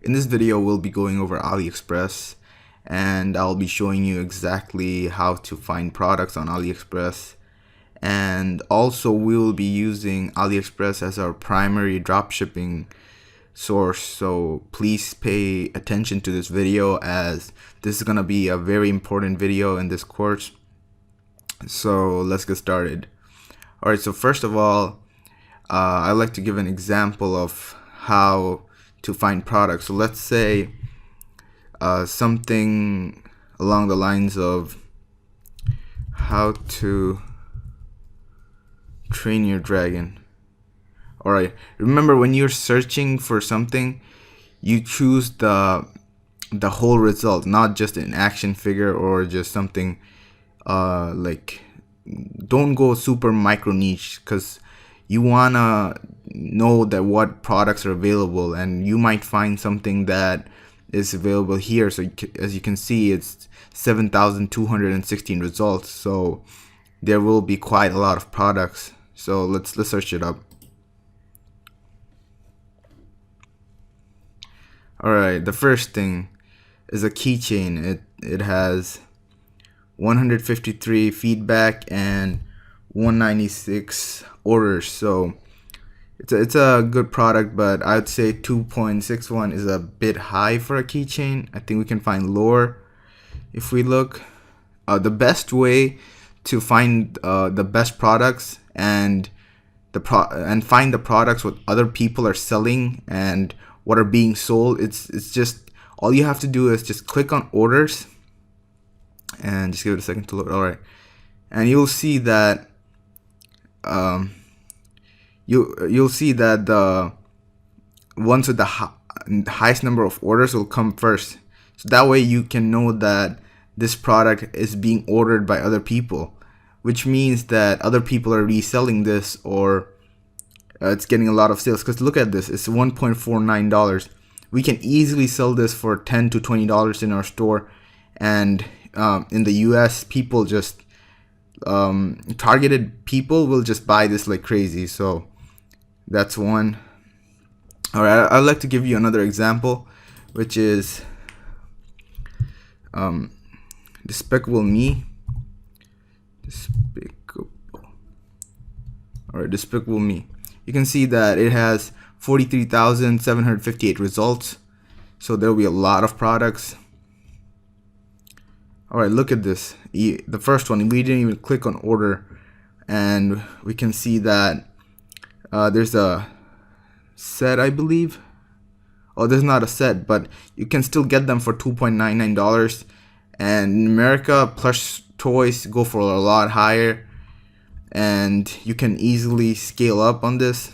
In this video, we'll be going over AliExpress, and I'll be showing you exactly how to find products on AliExpress. And also, we'll be using AliExpress as our primary dropshipping source. So please pay attention to this video, as this is going to be a very important video in this course. So let's get started. Alright, so first of all, I'd like to give an example of how to find products. So let's say something along the lines of how to train your dragon. Alright, remember, when you're searching for something, you choose the whole result, not just an action figure or just something like, don't go super micro niche, because you wanna know that what products are available, and you might find something that is available here. So as you can see, it's 7,216 results, so there will be quite a lot of products. So let's search it up. Alright, the first thing is a keychain. It has 153 feedback and 196 orders, so it's a good product, but I'd say 2.61 is a bit high for a keychain. I think we can find lower if we look. The best way to find the best products and find the products what other people are selling and what are being sold, it's just, all you have to do is just click on orders and just give it a second to load. Alright, and you'll see that you'll see that the ones with the highest number of orders will come first. So that way you can know that this product is being ordered by other people, which means that other people are reselling this, or it's getting a lot of sales. Because look at this, it's $1.49. We can easily sell this for $10 to $20 in our store, and in the US, people just targeted people will just buy this like crazy. So that's one. Alright, I'd like to give you another example, which is Despicable Me. Despicable Me. You can see that it has 43,758 results, so there will be a lot of products. Alright, look at this. The first one, we didn't even click on order, and we can see that there's a set, I believe. Oh, there's not a set, but you can still get them for $2.99. And in America, plush toys go for a lot higher, and you can easily scale up on this.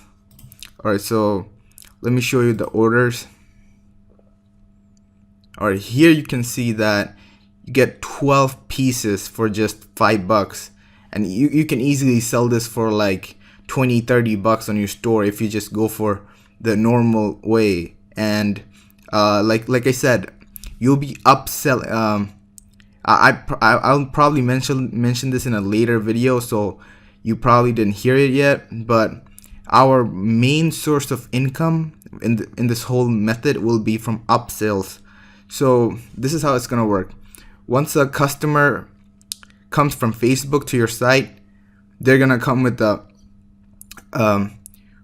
Alright, so let me show you the orders. Alright, here you can see that you get 12 pieces for just $5, and you can easily sell this for like $20-30 on your store if you just go for the normal way. And like I said, you'll be upselling. I'll probably mention this in a later video, so you probably didn't hear it yet, but our main source of income in this whole method will be from upsells. So this is how it's gonna work. Once a customer comes from Facebook to your site, they're gonna come with a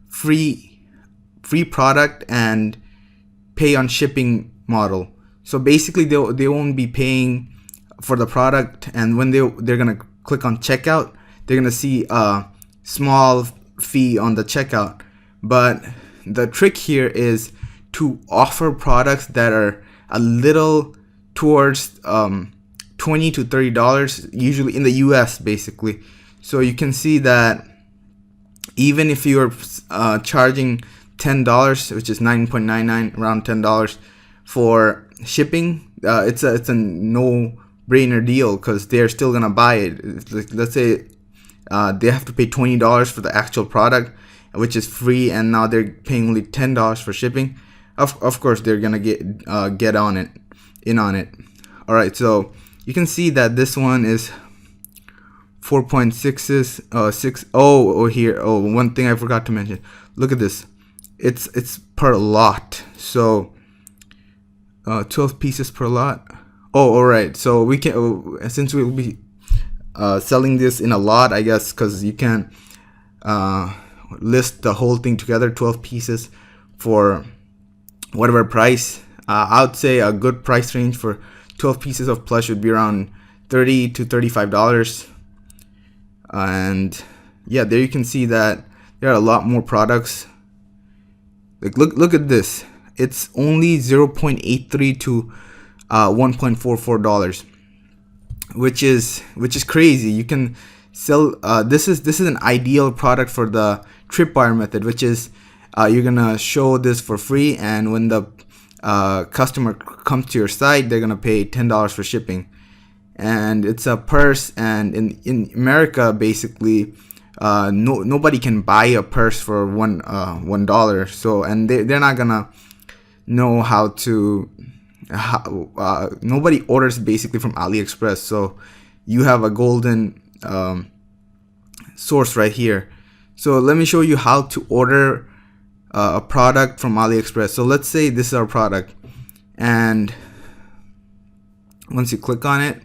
free product and pay on shipping model. So basically, they won't be paying for the product, and when they're gonna click on checkout, they're gonna see a small fee on the checkout. But the trick here is to offer products that are a little towards $20 to $30, usually in the US, basically. So you can see that even if you're charging $10, which is $9.99, around $10 for shipping, it's a no-brainer deal, because they're still gonna buy it. Like, let's say they have to pay $20 for the actual product, which is free, and now they're paying only $10 for shipping. Of course, they're gonna get on it. All right, so you can see that this one is 4.6. One thing I forgot to mention. Look at this. It's per lot. So 12 pieces per lot. Oh, all right. So we can, since we'll be selling this in a lot, I guess, because you can't list the whole thing together, 12 pieces for whatever price. I would say a good price range for 12 pieces of plush would be around $30 to $35. And yeah, there you can see that there are a lot more products. Like look at this. It's only 0.83 to $1.44, which is crazy. You can sell this is an ideal product for the tripwire method, which is you're gonna show this for free, and when the customer comes to your site, they're gonna pay $10 for shipping. And it's a purse, and in America, basically, nobody can buy a purse for $1. So, and they're not gonna know how to. Nobody orders basically from AliExpress, so you have a golden source right here. So let me show you how to order a product from AliExpress. So let's say this is our product, and once you click on it,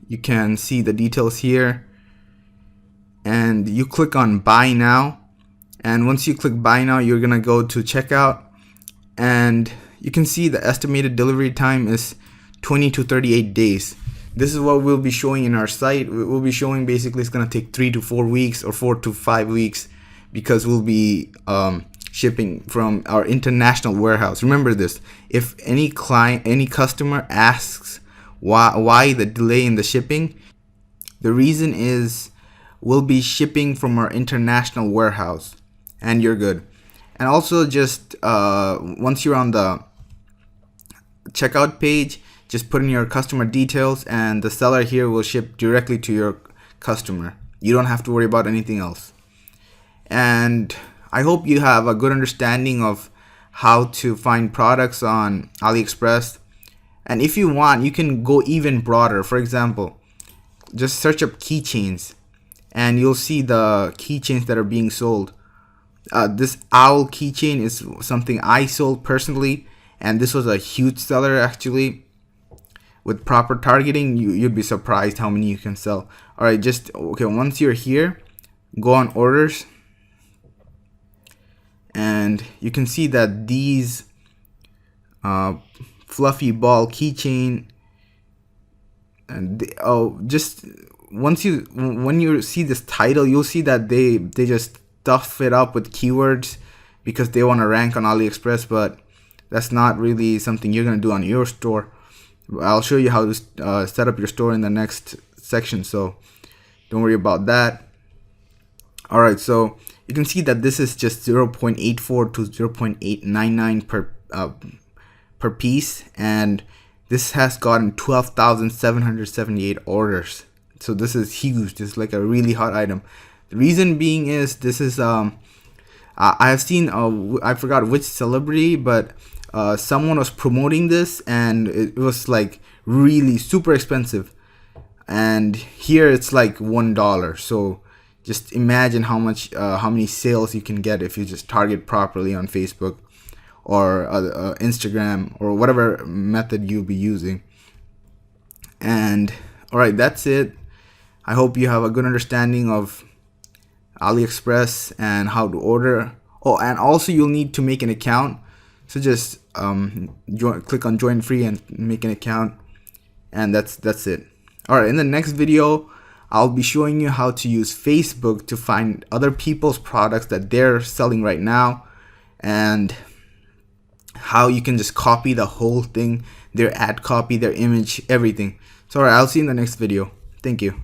you can see the details here, and you click on buy now. And once you click buy now, you're gonna go to checkout, and you can see the estimated delivery time is 20 to 38 days. This is what we'll be showing in our site. We'll be showing basically it's gonna take 3 to 4 weeks or 4 to 5 weeks, because we'll be shipping from our international warehouse. Remember this: if any customer asks why the delay in the shipping, the reason is we'll be shipping from our international warehouse, and you're good. And also, just once you're on the checkout page, just put in your customer details, and the seller here will ship directly to your customer. You don't have to worry about anything else. And I hope you have a good understanding of how to find products on AliExpress. And if you want, you can go even broader. For example, just search up keychains, and you'll see the keychains that are being sold. This owl keychain is something I sold personally, and this was a huge seller actually. With proper targeting, you'd be surprised how many you can sell. All right, okay, once you're here, go on orders, and you can see that these fluffy ball keychain, and when you see this title, you'll see that they just stuff it up with keywords because they want to rank on AliExpress, but that's not really something you're going to do on your store. I'll show you how to set up your store in the next section, so don't worry about that. Alright, so you can see that this is just 0.84 to 0.899 per piece, and this has gotten 12,778 orders. So this is huge. This is like a really hot item. The reason being is this is I have seen I forgot which celebrity, but someone was promoting this, and it was like really super expensive, and here it's like $1. So just imagine how many sales you can get if you just target properly on Facebook or Instagram or whatever method you'll be using. And all right, that's it. I hope you have a good understanding of AliExpress and how to order. Oh, and also you'll need to make an account. So just click on join free and make an account, and that's it. All right, in the next video, I'll be showing you how to use Facebook to find other people's products that they're selling right now, and how you can just copy the whole thing, their ad copy, their image, everything. So all right, I'll see you in the next video. Thank you.